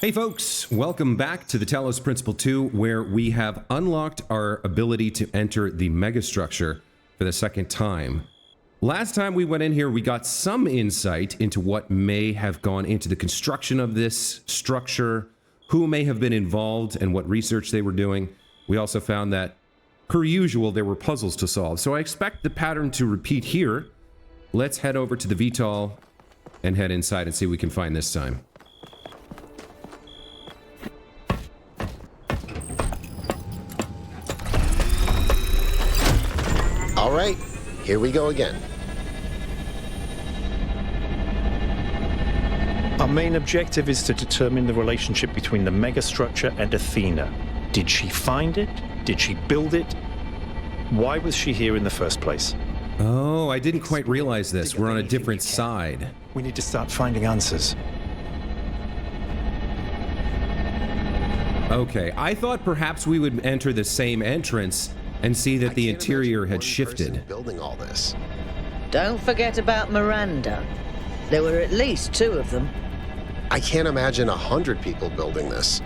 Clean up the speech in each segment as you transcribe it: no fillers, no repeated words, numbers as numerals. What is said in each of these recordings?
Hey folks, welcome back to the Talos Principle 2, where we have unlocked our ability to enter the Megastructure for the second time. Last time we went in here, we got some insight into what may have gone into the construction of this structure, who may have been involved, and what research they were doing. We also found that, per usual, there were puzzles to solve. So I expect the pattern to repeat here. Let's head over to the VTOL and head inside and see what we can find this time. All right, here we go again. Our main objective is to determine the relationship between the megastructure and Athena. Did she find it? Did she build it? Why was she here in the first place? Oh, I didn't quite realize this. We're on a different side. We need to start finding answers. Okay, I thought perhaps we would enter the same entrance and see that the interior had shifted. Building all this. Don't forget about Miranda. There were at least 2 of them. I can't imagine 100 people building this.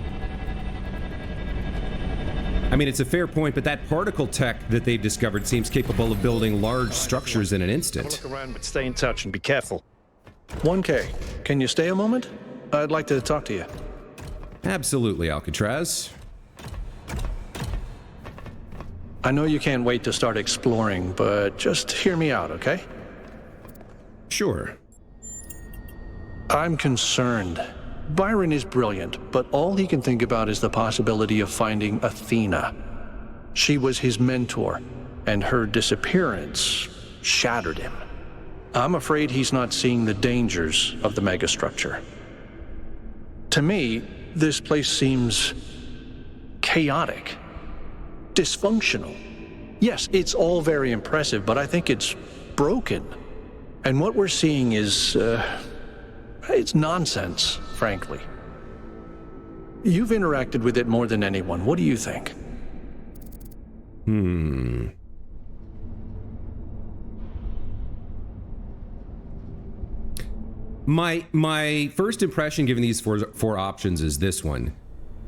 I mean, it's a fair point, but that particle tech that they've discovered seems capable of building large structures in an instant. Look around, but stay in touch and be careful. 1K, can you stay a moment? I'd like to talk to you. Absolutely, Alcatraz. I know you can't wait to start exploring, but just hear me out, okay? Sure. I'm concerned. Byron is brilliant, but all he can think about is the possibility of finding Athena. She was his mentor, and her disappearance shattered him. I'm afraid he's not seeing the dangers of the megastructure. To me, this place seems chaotic, dysfunctional. Yes, it's all very impressive, but I think it's broken. And what we're seeing is, it's nonsense, frankly. You've interacted with it more than anyone. What do you think? My first impression, given these four options, is this one.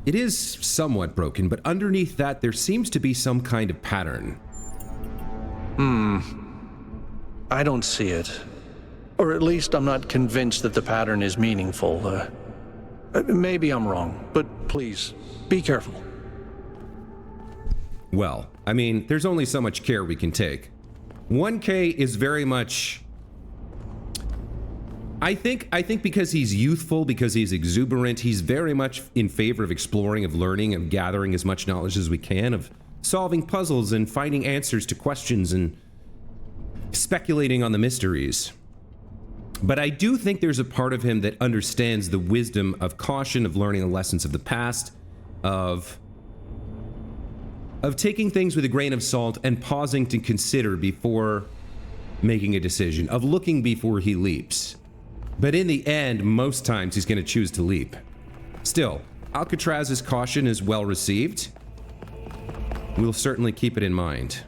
It is somewhat broken, but underneath that, there seems to be some kind of pattern. I don't see it. Or at least I'm not convinced that the pattern is meaningful. Maybe I'm wrong, but please, be careful. Well, I mean, there's only so much care we can take. 1K is very much... I think because he's youthful, because he's exuberant, he's very much in favor of exploring, of learning, of gathering as much knowledge as we can, of solving puzzles and finding answers to questions and speculating on the mysteries. But I do think there's a part of him that understands the wisdom of caution, of learning the lessons of the past, of taking things with a grain of salt and pausing to consider before making a decision, of looking before he leaps. But in the end, most times he's going to choose to leap. Still, Alcatraz's caution is well received. We'll certainly keep it in mind.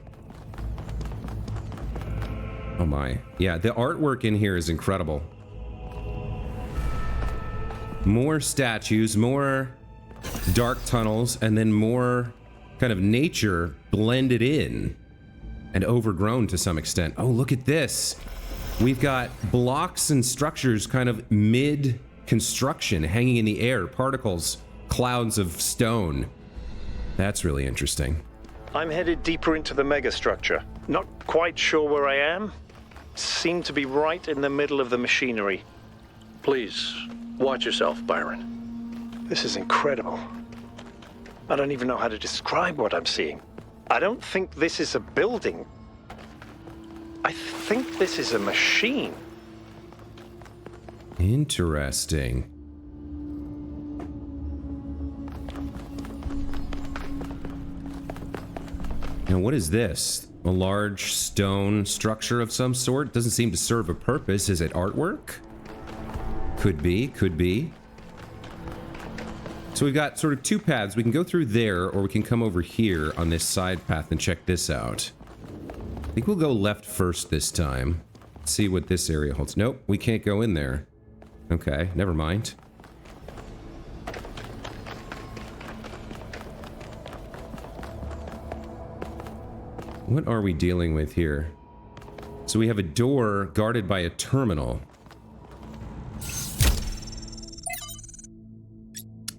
Oh my. Yeah, the artwork in here is incredible. More statues, more dark tunnels, and then more kind of nature blended in and overgrown to some extent. Oh, look at this. We've got blocks and structures kind of mid-construction, hanging in the air, particles, clouds of stone. That's really interesting. I'm headed deeper into the megastructure. Not quite sure where I am. Seem to be right in the middle of the machinery. Please, watch yourself, Byron. This is incredible. I don't even know how to describe what I'm seeing. I don't think this is a building. I think this is a machine. Interesting. Now, what is this? A large stone structure of some sort? Doesn't seem to serve a purpose. Is it artwork? Could be, could be. So we've got sort of 2 paths. We can go through there, or we can come over here on this side path and check this out. I think we'll go left first this time. See what this area holds. Nope, we can't go in there. Okay, never mind. what are we dealing with here? So we have a door guarded by a terminal.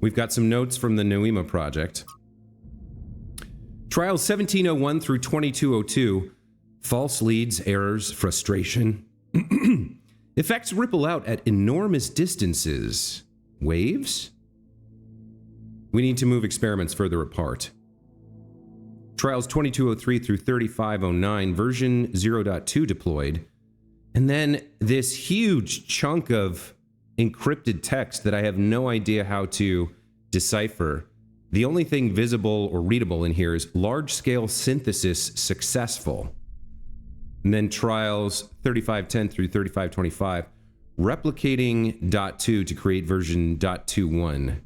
We've got some notes from the Noema project. Trials 1701 through 2202. False leads, errors, frustration. Effects ripple out at enormous distances. Waves? We need to move experiments further apart. Trials 2203 through 3509, version 0.2 deployed. And then this huge chunk of encrypted text that I have no idea how to decipher. The only thing visible or readable in here is large-scale synthesis successful. And then trials 3510 through 3525, replicating .2 to create version .21.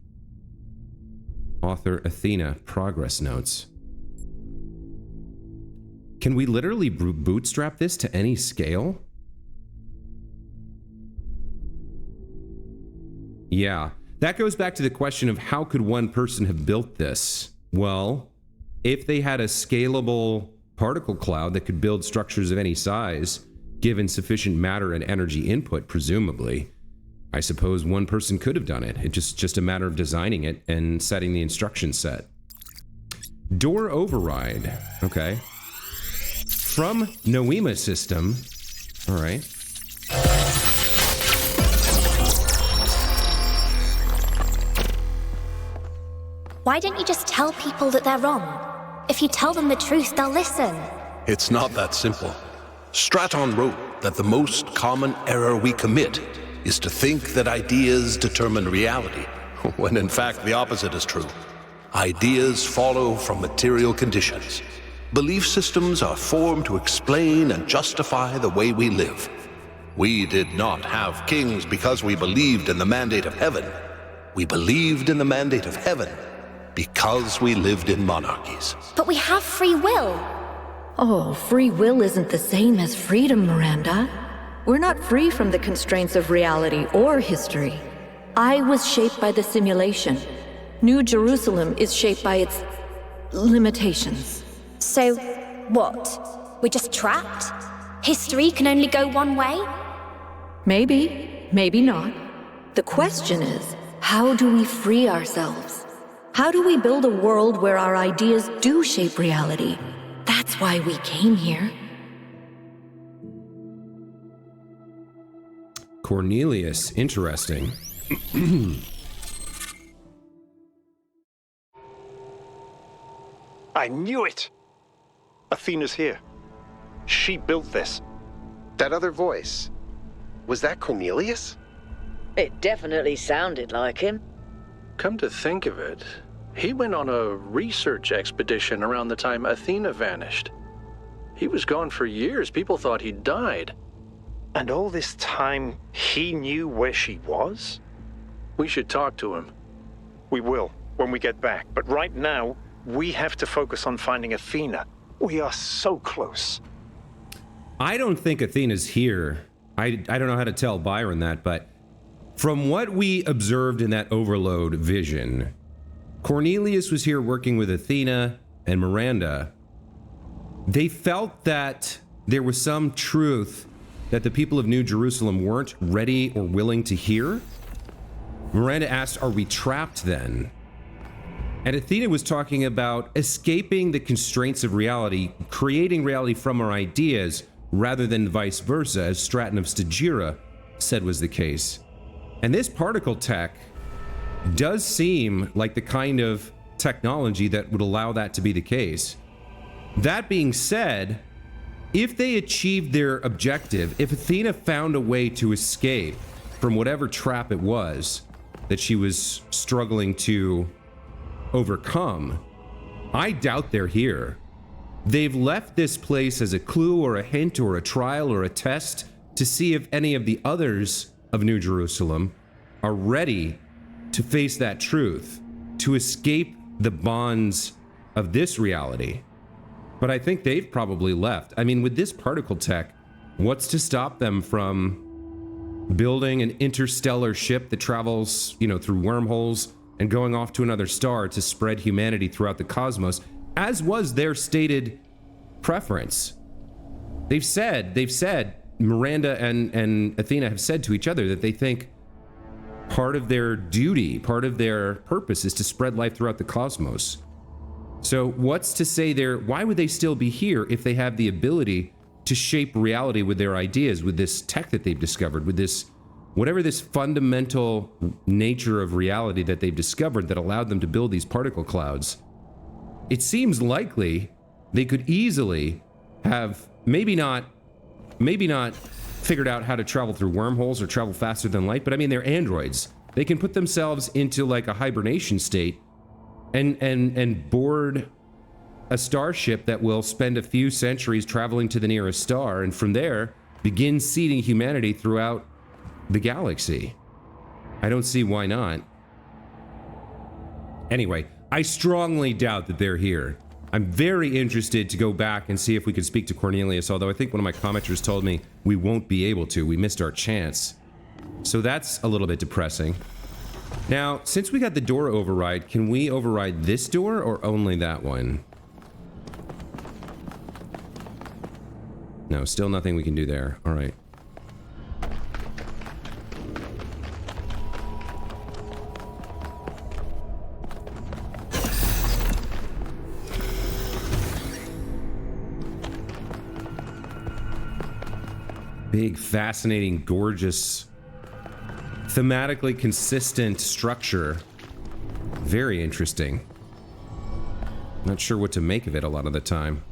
Author Athena, progress notes. Can we literally bootstrap this to any scale? Yeah, that goes back to the question of how could one person have built this? Well, if they had a scalable particle cloud that could build structures of any size, given sufficient matter and energy input, presumably, I suppose one person could have done it. It's just a matter of designing it and setting the instruction set. Door override. Okay. From Noema system. All right. Why don't you just tell people that they're wrong? If you tell them the truth, they'll listen. It's not that simple. Straton wrote that the most common error we commit is to think that ideas determine reality, when in fact the opposite is true. Ideas follow from material conditions. Belief systems are formed to explain and justify the way we live. We did not have kings because we believed in the mandate of heaven. We believed in the mandate of heaven because we lived in monarchies. But we have free will. Oh, free will isn't the same as freedom, Miranda. We're not free from the constraints of reality or history. I was shaped by the simulation. New Jerusalem is shaped by its limitations. So, what? We're just trapped? History can only go one way? Maybe, maybe not. The question is, how do we free ourselves? How do we build a world where our ideas do shape reality? That's why we came here. Cornelius, interesting. I knew it! Athena's here. She built this. That other voice, was that Cornelius? It definitely sounded like him. Come to think of it, he went on a research expedition around the time Athena vanished. He was gone for years. People thought he'd died. And all this time, he knew where she was? We should talk to him. We will, when we get back. But right now, we have to focus on finding Athena. We are so close. I don't think Athena's here. I don't know how to tell Byron that, but from what we observed in that overload vision, Cornelius was here working with Athena and Miranda. They felt that there was some truth that the people of New Jerusalem weren't ready or willing to hear. Miranda asked, are we trapped then? And Athena was talking about escaping the constraints of reality, creating reality from our ideas, rather than vice versa, as Stratton of Stagira said was the case. And this particle tech does seem like the kind of technology that would allow that to be the case. That being said, if they achieved their objective, if Athena found a way to escape from whatever trap it was that she was struggling to overcome, I doubt they're here. They've left this place as a clue or a hint or a trial or a test to see if any of the others of New Jerusalem are ready to face that truth, to escape the bonds of this reality. But I think they've probably left. I mean, with this particle tech, what's to stop them from building an interstellar ship that travels, through wormholes and going off to another star to spread humanity throughout the cosmos, as was their stated preference. They've said, Miranda and Athena have said to each other that they think part of their duty, part of their purpose is to spread life throughout the cosmos. So what's to say why would they still be here if they have the ability to shape reality with their ideas, with this tech that they've discovered, with this, whatever this fundamental nature of reality that they've discovered that allowed them to build these particle clouds? It seems likely they could easily have maybe not figured out how to travel through wormholes or travel faster than light, but I mean, they're androids. They can put themselves into like a hibernation state and board a starship that will spend a few centuries traveling to the nearest star, and from there begin seeding humanity throughout the galaxy. I don't see why not. Anyway, I strongly doubt that they're here. I'm very interested to go back and see if we can speak to Cornelius, although I think one of my commenters told me we won't be able to. We missed our chance. So that's a little bit depressing. Now, since we got the door override, can we override this door or only that one? No, still nothing we can do there. All right. Big, fascinating, gorgeous, thematically consistent structure. Very interesting. Not sure what to make of it a lot of the time.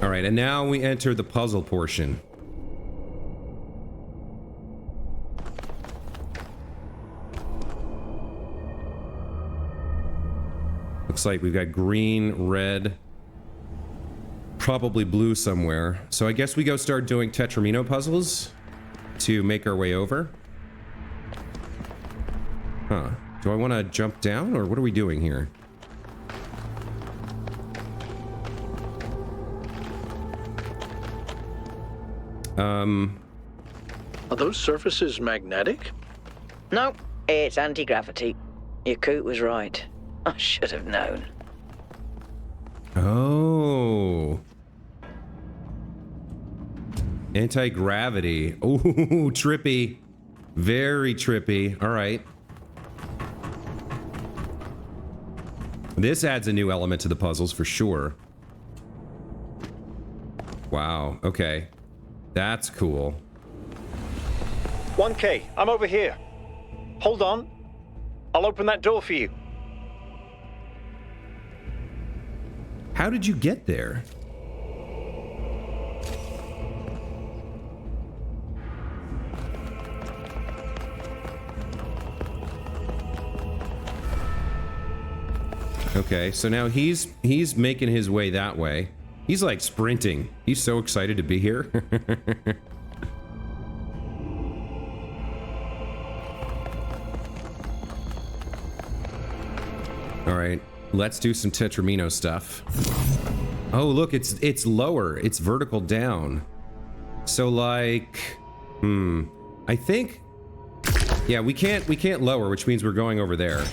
All right, and now we enter the puzzle portion. Looks like we've got green, red, probably blue somewhere. So I guess we go start doing Tetramino puzzles to make our way over. Huh. Do I want to jump down, or what are we doing here? Are those surfaces magnetic? No, it's anti-gravity. Your coot was right. I should have known. Oh. Anti-gravity. Ooh, trippy. Very trippy. All right. This adds a new element to the puzzles for sure. Wow, okay. That's cool. 1K, I'm over here. Hold on. I'll open that door for you. How did you get there? Okay, so now he's making his way that way. He's like sprinting. He's so excited to be here. All right, let's do some Tetramino stuff. Oh, look, it's lower. It's vertical down. So like, I think, yeah, we can't lower, which means we're going over there.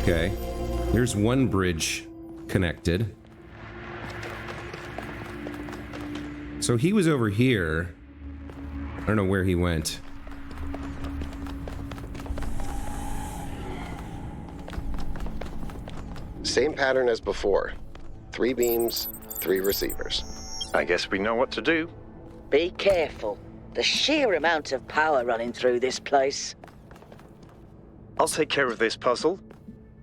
Okay, there's one bridge connected. So he was over here. I don't know where he went. Same pattern as before. 3 beams, 3 receivers. I guess we know what to do. Be careful. The sheer amount of power running through this place. I'll take care of this puzzle.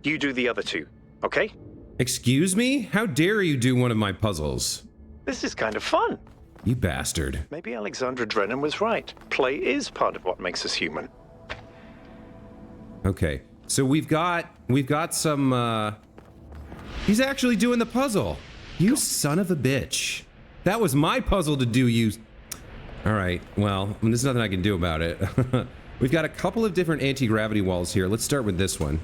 You do the other 2, okay? Excuse me? How dare you do one of my puzzles? This is kind of fun. You bastard. Maybe Alexandra Drennan was right. Play is part of what makes us human. Okay, so we've got some, he's actually doing the puzzle. You son of a bitch. That was my puzzle to do, you... Alright, well, there's nothing I can do about it. We've got a couple of different anti-gravity walls here. Let's start with this one.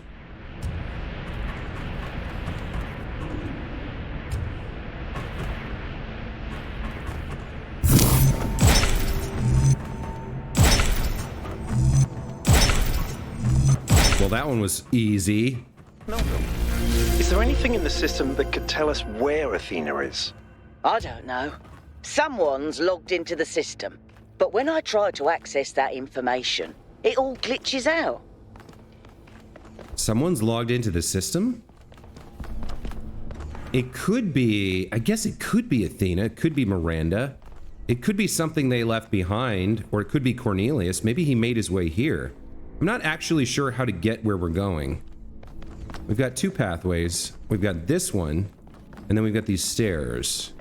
Well, that one was easy. Melville, is there anything in the system that could tell us where Athena is? I don't know. Someone's logged into the system, but when I try to access that information, it all glitches out. Someone's logged into the system? It could be, I guess it could be Athena, it could be Miranda. It could be something they left behind, or it could be Cornelius. Maybe he made his way here. I'm not actually sure how to get where we're going. We've got two pathways. We've got this one, and then we've got these stairs.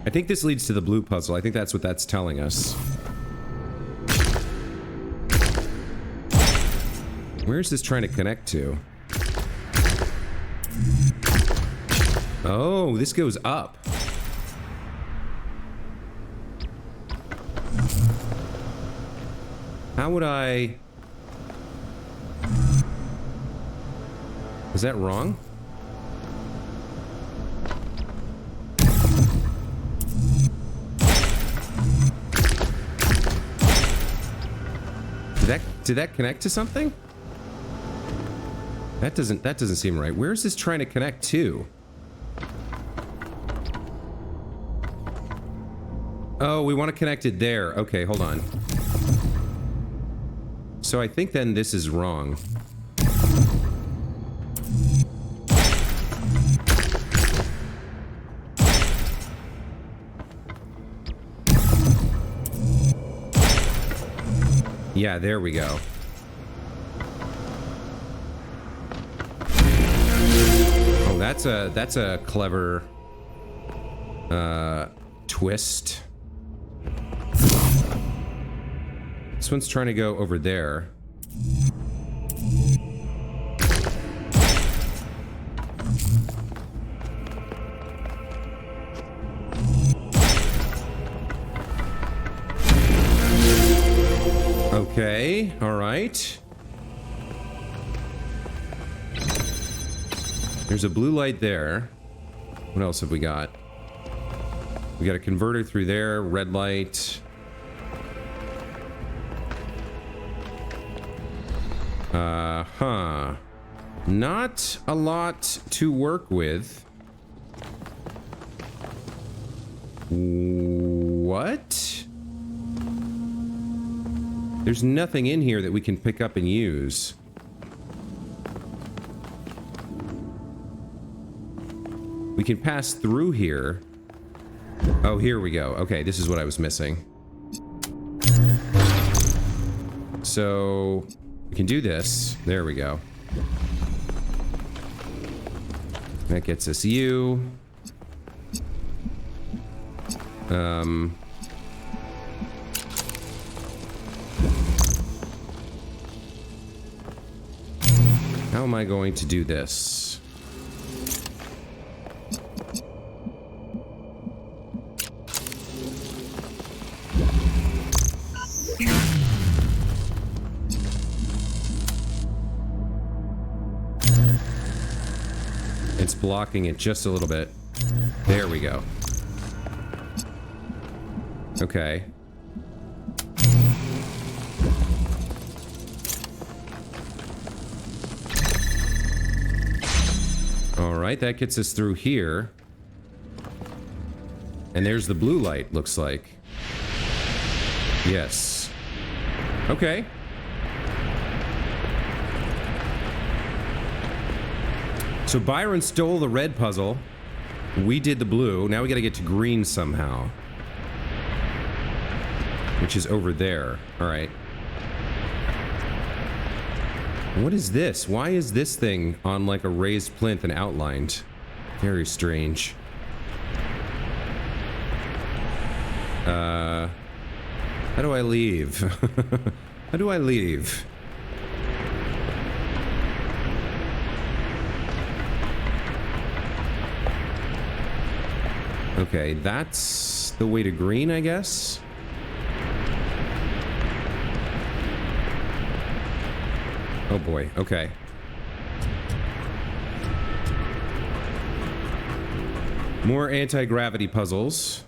I think this leads to the blue puzzle. I think that's what that's telling us. Where's this trying to connect to? Oh, this goes up. How would I... Is that wrong? Did that connect to something? That doesn't seem right. Where is this trying to connect to? Oh, we want to connect it there. Okay, hold on. So I think then this is wrong. Yeah, there we go. Oh, that's a clever twist. This one's trying to go over there. Okay, all right. There's a blue light there. What else have we got? We got a converter through there, red light. Huh. Not a lot to work with. What? There's nothing in here that we can pick up and use. We can pass through here. Oh, here we go. Okay, this is what I was missing. So... we can do this. There we go. That gets us you. How am I going to do this? It's blocking it just a little bit. There we go. Okay. All right, that gets us through here. And there's the blue light, looks like. Yes. Okay. So Byron stole the red puzzle. We did the blue. Now we gotta get to green somehow. Which is over there. Alright. What is this? Why is this thing on like a raised plinth and outlined? Very strange. How do I leave? How do I leave? Okay, that's the way to green, I guess. Oh boy, okay. More anti-gravity puzzles.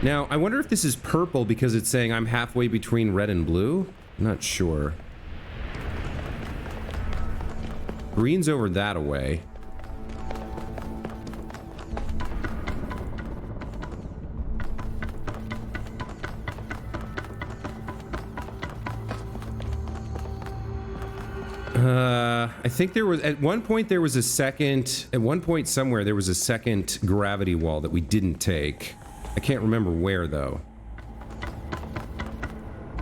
Now, I wonder if this is purple because it's saying I'm halfway between red and blue. I'm not sure. Green's over that away. I think there was, at one point there was a second, at one point somewhere there was a second gravity wall that we didn't take. I can't remember where though.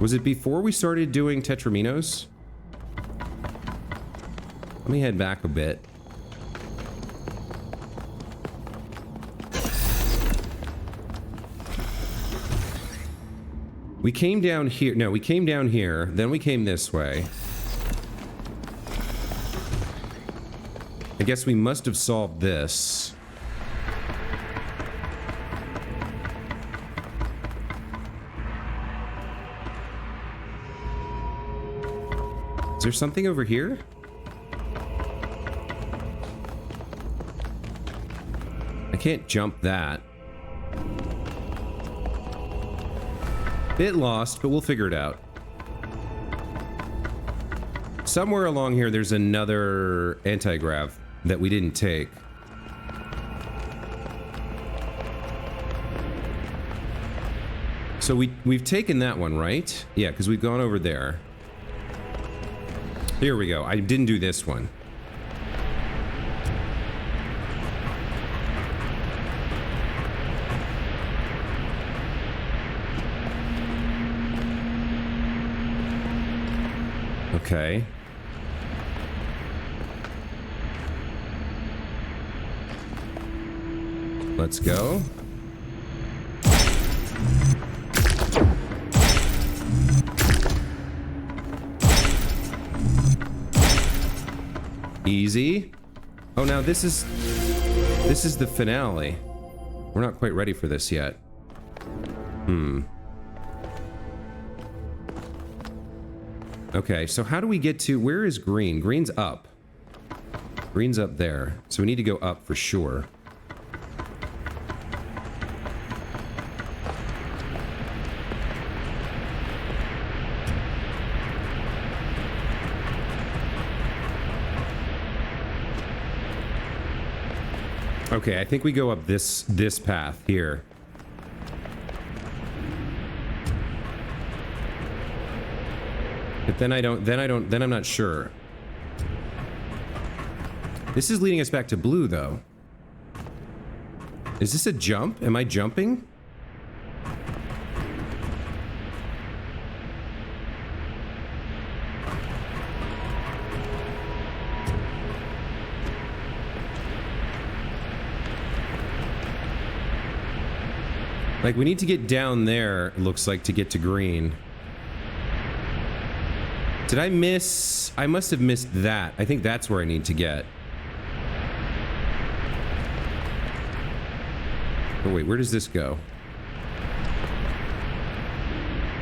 Was it before we started doing Tetraminos? Let me head back a bit. We came down here. No, we came down here. Then we came this way. I guess we must have solved this. Is there something over here? I can't jump that. Bit lost, but we'll figure it out. Somewhere along here, there's another anti-grav that we didn't take. So we've taken that one, right? Yeah, because we've gone over there. Here we go. I didn't do this one. Okay. Let's go. Easy. Oh, now this is the finale. We're not quite ready for this yet. Okay, so how do we get to... Where is green? Green's up. Green's up there. So we need to go up for sure. Okay, I think we go up this path here. But then I'm not sure. This is leading us back to blue, though. Is this a jump? Am I jumping? Like, we need to get down there, it looks like, to get to green. Did I miss... I must have missed that. I think that's where I need to get. Oh, wait, where does this go?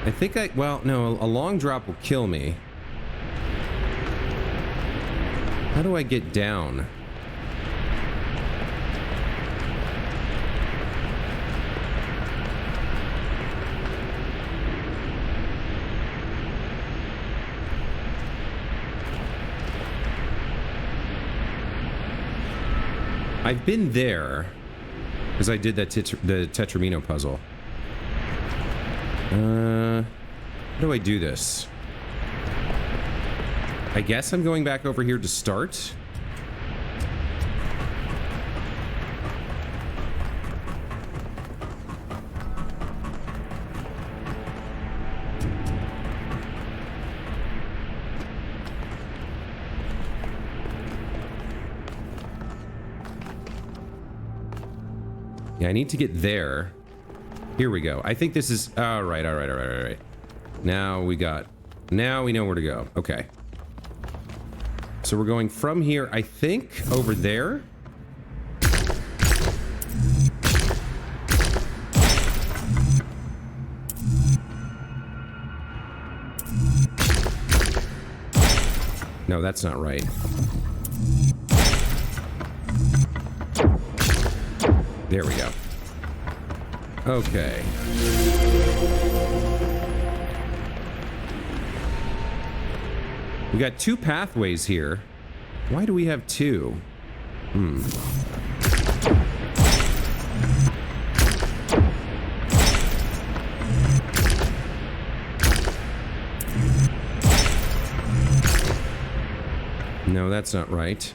I think I... Well, no, a long drop will kill me. How do I get down? I've been there because I did that the Tetramino puzzle. How do I do this? I guess I'm going back over here to start. Yeah, I need to get there. Here we go. I think this is... All right. Now we know where to go. Okay. So we're going from here, I think, over there. No, that's not right. There we go. Okay. We got 2 pathways here. Why do we have 2? No, that's not right.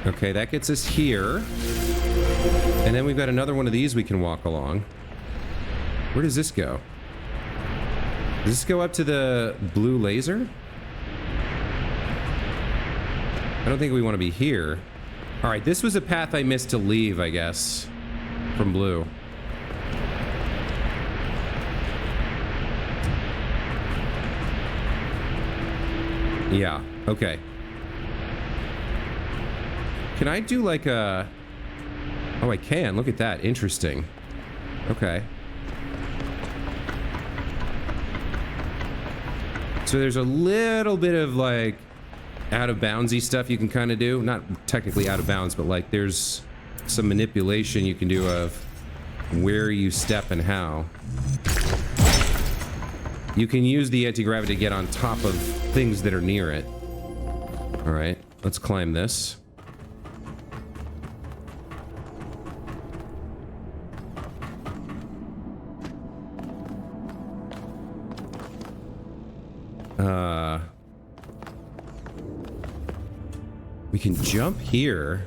Okay, that gets us here. And then we've got another one of these we can walk along. Where does this go? Does this go up to the blue laser? I don't think we want to be here. All right, this was a path I missed to leave, I guess, from blue. Yeah, okay. Can I do like a... Oh, I can. Look at that. Interesting. Okay. So there's a little bit of like out of boundsy stuff you can kind of do. Not technically out of bounds, but like there's some manipulation you can do of where you step and how. You can use the anti-gravity to get on top of things that are near it. All right, let's climb this. We can jump here.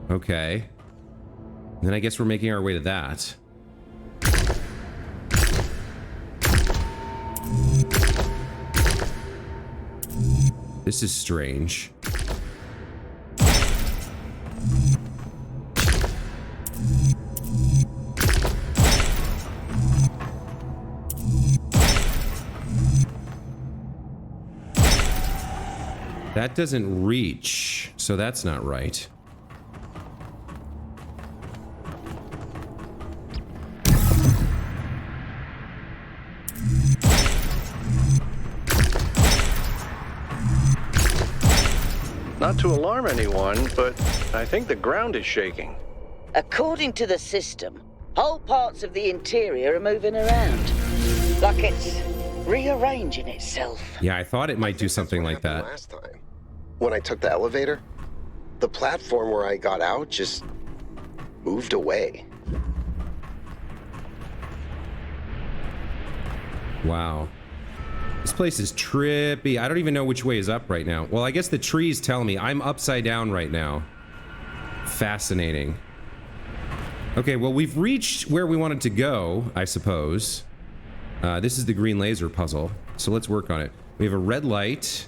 Okay. And then I guess we're making our way to that. This is strange. That doesn't reach, so that's not right. Not to alarm anyone, but I think the ground is shaking. According to the system, whole parts of the interior are moving around. Like it's rearranging itself. Yeah, I thought it might do something like that. Last time, when I took the elevator, the platform where I got out just moved away. Wow. This place is trippy. I don't even know which way is up right now. Well, I guess the trees tell me. I'm upside down right now. Fascinating. Okay, well, we've reached where we wanted to go, I suppose. This is the green laser puzzle, so let's work on it. We have a red light,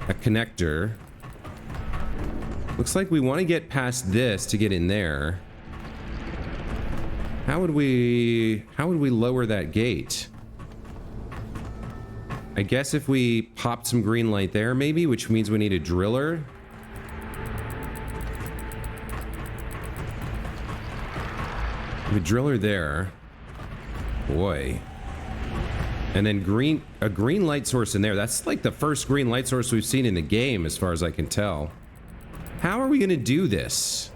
a connector. Looks like we want to get past this to get in there. How would we lower that gate? I guess if we popped some green light there, maybe, which means we need a driller. The driller there. Boy. And then a green light source in there. That's like the first green light source we've seen in the game, as far as I can tell. How are we going to do this?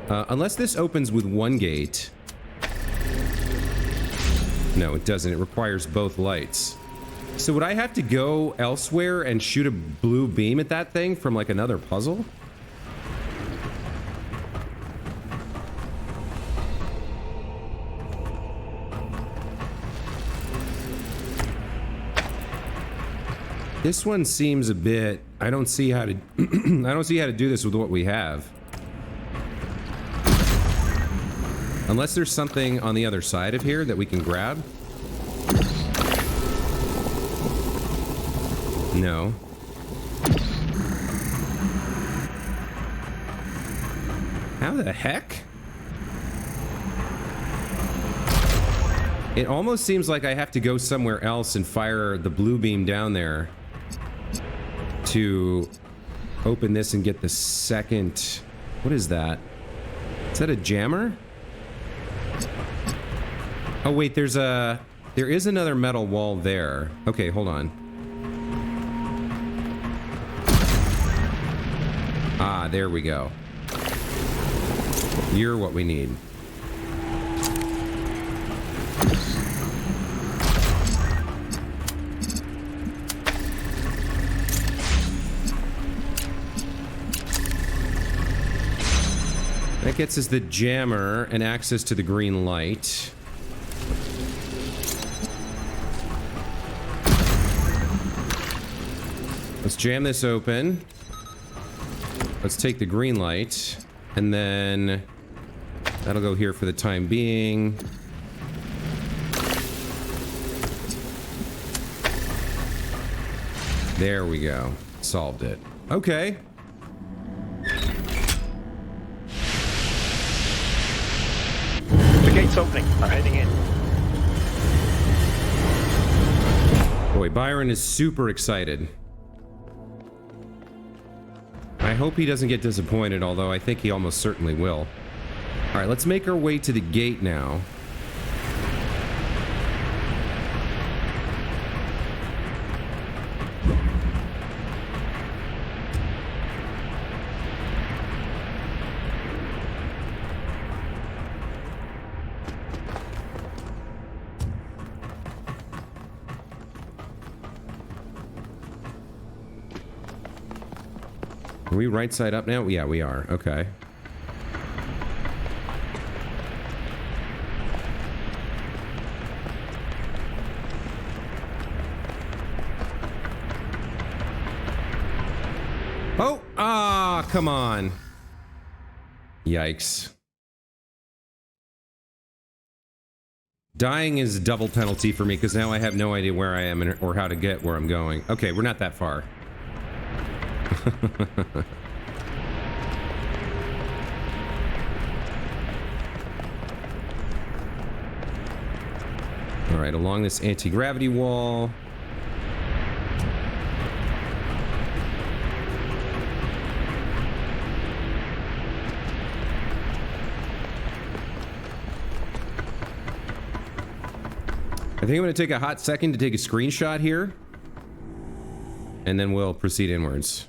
Unless this opens with one gate. No, it doesn't. It requires both lights. So would I have to go elsewhere and shoot a blue beam at that thing from like another puzzle? This one seems a bit... I don't see how to... I don't see how to do this with what we have. Unless there's something on the other side of here that we can grab. No. How the heck? It almost seems like I have to go somewhere else and fire the blue beam down there to open this and get the second... What is that? Is that a jammer? Oh wait, there is another metal wall there. Okay, hold on. Ah, there we go. You're what we need. That gets us the jammer and access to the green light. Let's jam this open. Let's take the green light, and then that'll go here for the time being. There we go. Solved it. Okay. The gate's opening. I'm heading in. Boy, Byron is super excited. I hope he doesn't get disappointed, although I think he almost certainly will. All right, let's make our way to the gate now. Are we right side up now? Yeah, we are. Okay. Oh! Ah, come on. Yikes. Dying is a double penalty for me because now I have no idea where I am or how to get where I'm going. Okay, we're not that far. All right, along this anti-gravity wall. I think I'm going to take a hot second to take a screenshot here, and then we'll proceed inwards.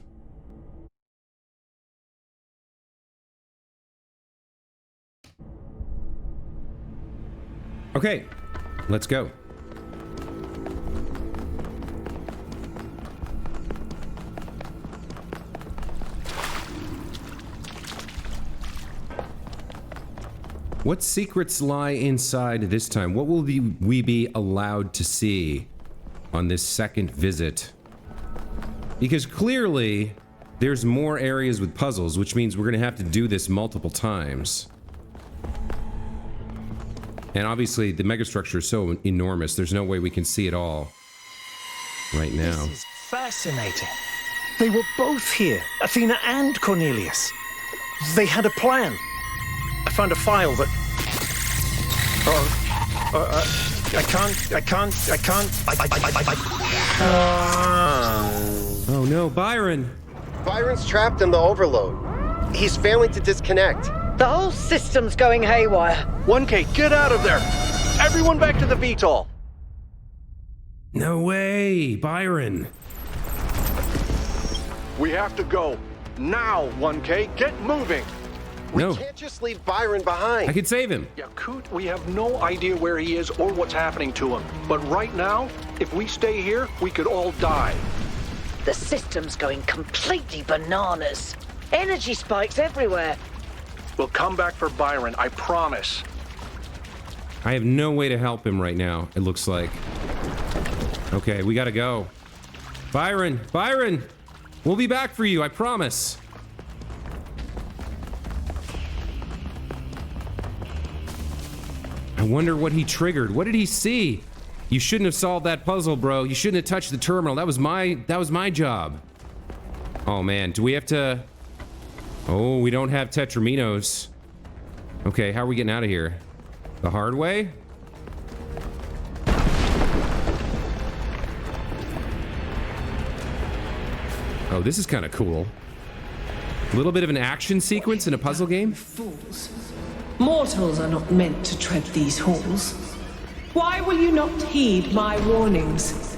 Okay, let's go. What secrets lie inside this time? What will we be allowed to see on this second visit? Because clearly, there's more areas with puzzles, which means we're going to have to do this multiple times. And obviously, the megastructure is so enormous, there's no way we can see it all right now. This is fascinating. They were both here, Athena and Cornelius. They had a plan. I found a file that... Oh no, Byron! Byron's trapped in the overload. He's failing to disconnect. The whole system's going haywire. 1K, get out of there! Everyone back to the VTOL! No way, Byron! We have to go. Now, 1K, get moving! We No. can't just leave Byron behind. I could save him. Yeah, Coot, we have no idea where he is or what's happening to him. But right now, if we stay here, we could all die. The system's going completely bananas. Energy spikes everywhere. We'll come back for Byron, I promise. I have no way to help him right now, it looks like. Okay, we gotta go. Byron! Byron! We'll be back for you, I promise. I wonder what he triggered. What did he see? You shouldn't have solved that puzzle, bro. You shouldn't have touched the terminal. That was my job. Oh man, do we have to... Oh, we don't have Tetraminos. Okay, how are we getting out of here? The hard way? Oh, this is kind of cool. A little bit of an action sequence in a puzzle game? Fools. Mortals are not meant to tread these halls. Why will you not heed my warnings?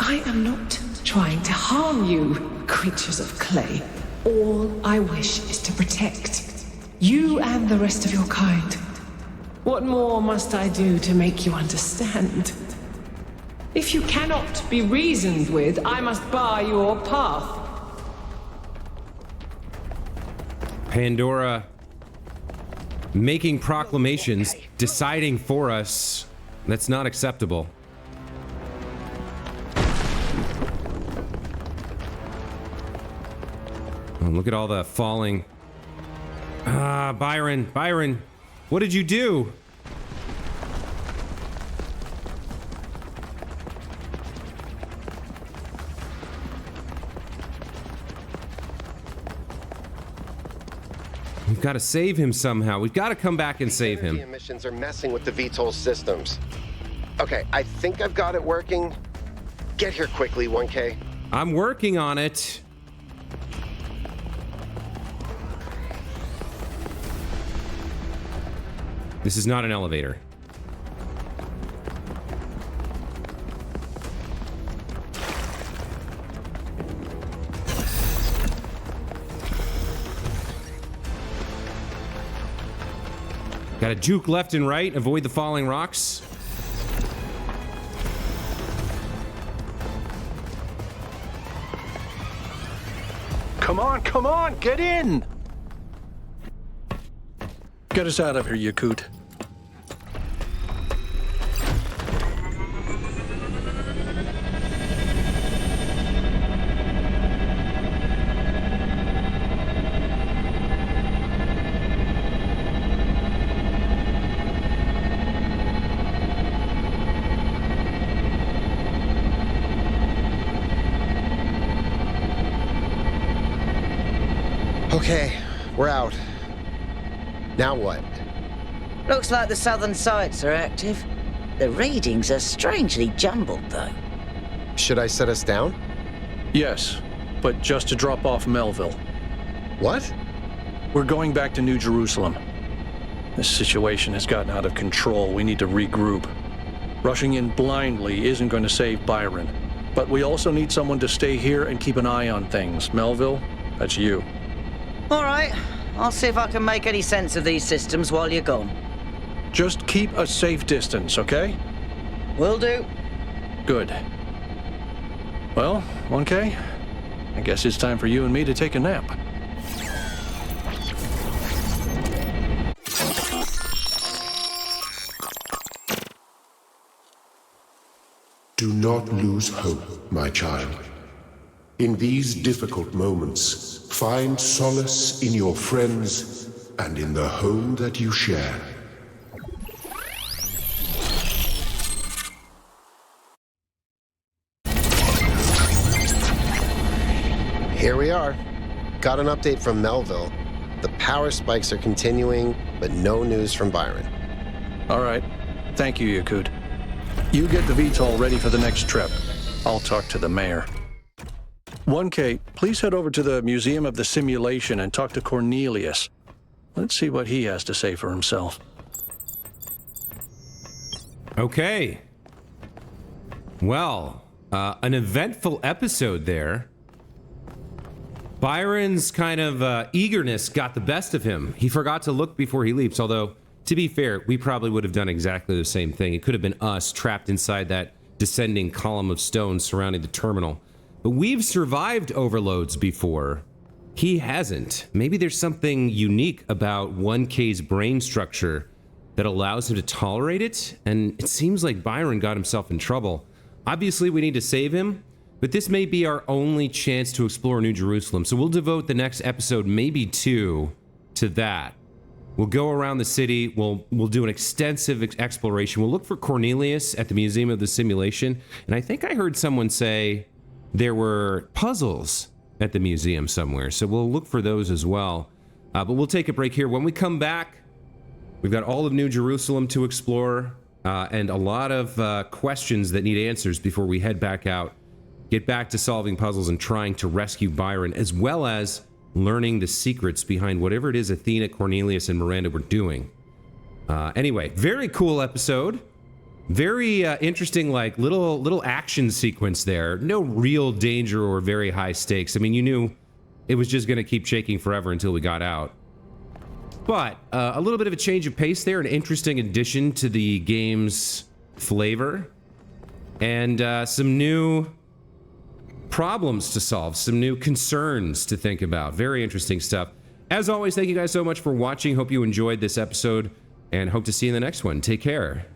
I am not trying to harm you, creatures of clay. All I wish is to protect you and the rest of your kind. What more must I do to make you understand? If you cannot be reasoned with, I must bar your path. Pandora making proclamations, deciding for us. That's not acceptable. Oh, look at all the falling. Ah, Byron, what did you do? We've got to save him somehow. We've got to come back and save him. The emissions are messing with the VTOL systems. Okay, I think I've got it working. Get here quickly, 1K. I'm working on it. This is not an elevator. Got to juke left and right, avoid the falling rocks. Come on, get in! Get us out of here, Yakut. Okay, we're out. Now what? Looks like the southern sites are active. The readings are strangely jumbled, though. Should I set us down? Yes, but just to drop off Melville. What? We're going back to New Jerusalem. This situation has gotten out of control. We need to regroup. Rushing in blindly isn't going to save Byron. But we also need someone to stay here and keep an eye on things. Melville, that's you. All right, I'll see if I can make any sense of these systems while you're gone. Just keep a safe distance, okay? Will do. Good. Well, 1K, I guess it's time for you and me to take a nap. Do not lose hope, my child. In these difficult moments, find solace in your friends and in the home that you share. Here we are. Got an update from Melville. The power spikes are continuing, but no news from Byron. All right. Thank you, Yakut. You get the VTOL ready for the next trip. I'll talk to the mayor. 1K, please head over to the Museum of the Simulation and talk to Cornelius. Let's see what he has to say for himself. Okay. Well, an eventful episode there. Byron's kind of eagerness got the best of him. He forgot to look before he leaps, although, to be fair, we probably would have done exactly the same thing. It could have been us trapped inside that descending column of stone surrounding the terminal. But we've survived overloads before. He hasn't. Maybe there's something unique about 1K's brain structure that allows him to tolerate it, and it seems like Byron got himself in trouble. Obviously, we need to save him, but this may be our only chance to explore New Jerusalem, so we'll devote the next episode, maybe two, to that. We'll go around the city, we'll do an extensive exploration. We'll look for Cornelius at the Museum of the Simulation, and I think I heard someone say there were puzzles at the museum somewhere, so we'll look for those as well. But we'll take a break here. When we come back, we've got all of New Jerusalem to explore, and a lot of questions that need answers before we head back out, get back to solving puzzles and trying to rescue Byron, as well as learning the secrets behind whatever it is Athena, Cornelius, and Miranda were doing. Anyway, very cool episode. Very interesting, like little action sequence there. No real danger or very high stakes. I mean, you knew it was just going to keep shaking forever until we got out. But a little bit of a change of pace there, an interesting addition to the game's flavor, and some new problems to solve, some new concerns to think about. Very interesting stuff. As always, thank you guys so much for watching. Hope you enjoyed this episode, and hope to see you in the next one. Take care.